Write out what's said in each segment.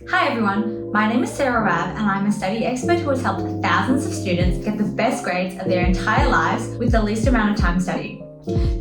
Hi everyone, my name is Sarah Rab and I'm a study expert who has helped thousands of students get the best grades of their entire lives with the least amount of time studying.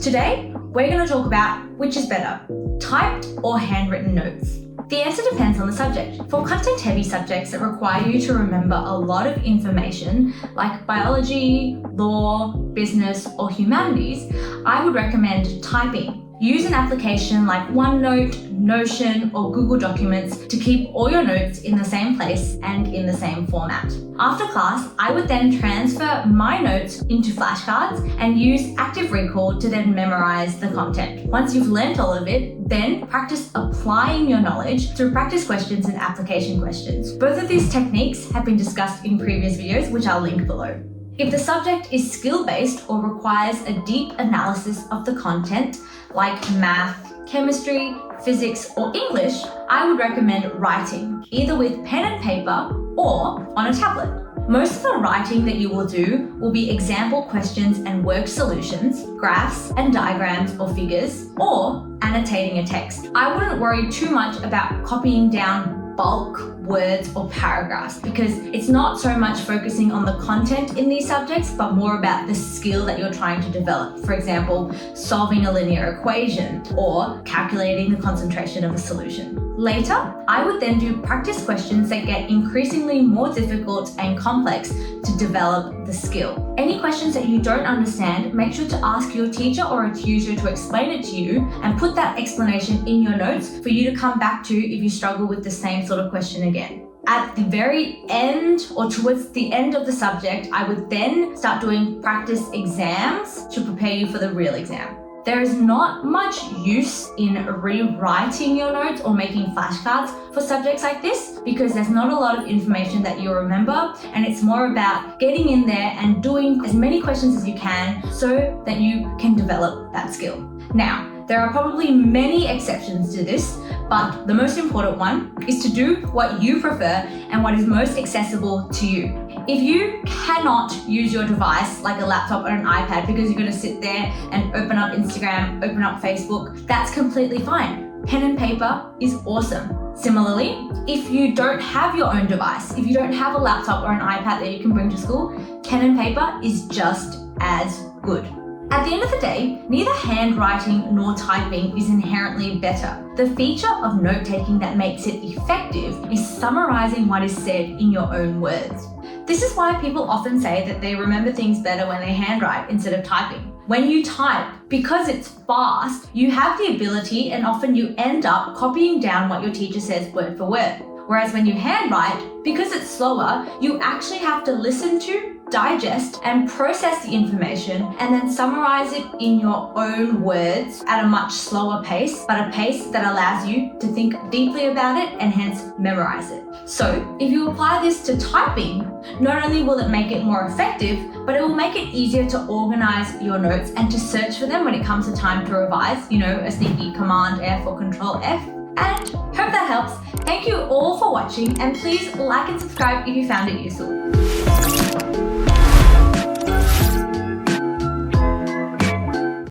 Today, we're going to talk about which is better, typed or handwritten notes. The answer depends on the subject. For content-heavy subjects that require you to remember a lot of information, like biology, law, business, or humanities, I would recommend typing. Use an application like OneNote, Notion, or Google Documents to keep all your notes in the same place and in the same format. After class, I would then transfer my notes into flashcards and use active recall to then memorize the content. Once you've learnt all of it, then practice applying your knowledge through practice questions and application questions. Both of these techniques have been discussed in previous videos, which I'll link below. If the subject is skill-based or requires a deep analysis of the content, like math, chemistry, physics, or English, I would recommend writing, either with pen and paper or on a tablet. Most of the writing that you will do will be example questions and worked solutions, graphs and diagrams or figures, or annotating a text. I wouldn't worry too much about copying down bulk words or paragraphs because it's not so much focusing on the content in these subjects but more about the skill that you're trying to develop. For example, solving a linear equation or calculating the concentration of a solution. Later, I would then do practice questions that get increasingly more difficult and complex to develop the skill. Any questions that you don't understand, make sure to ask your teacher or a tutor to explain it to you and put that explanation in your notes for you to come back to if you struggle with the same sort of question again. At the very end or towards the end of the subject, I would then start doing practice exams to prepare you for the real exam. There is not much use in rewriting your notes or making flashcards for subjects like this because there's not a lot of information that you remember, and it's more about getting in there and doing as many questions as you can so that you can develop that skill. Now, there are probably many exceptions to this, but the most important one is to do what you prefer and what is most accessible to you. If you cannot use your device like a laptop or an iPad because you're going to sit there and open up Instagram, open up Facebook, that's completely fine. Pen and paper is awesome. Similarly, if you don't have your own device, if you don't have a laptop or an iPad that you can bring to school, pen and paper is just as good. At the end of the day, neither handwriting nor typing is inherently better. The feature of note-taking that makes it effective is summarizing what is said in your own words. This is why people often say that they remember things better when they handwrite instead of typing. When you type, because it's fast, you have the ability and often you end up copying down what your teacher says word for word. Whereas when you handwrite, because it's slower, you actually have to listen to, digest, and process the information and then summarize it in your own words at a much slower pace, but a pace that allows you to think deeply about it and hence memorize it. So if you apply this to typing, not only will it make it more effective, but it will make it easier to organize your notes and to search for them when it comes to time to revise, a sneaky Command F or Control F. And hope that helps. Thank you all for watching and please like and subscribe if you found it useful.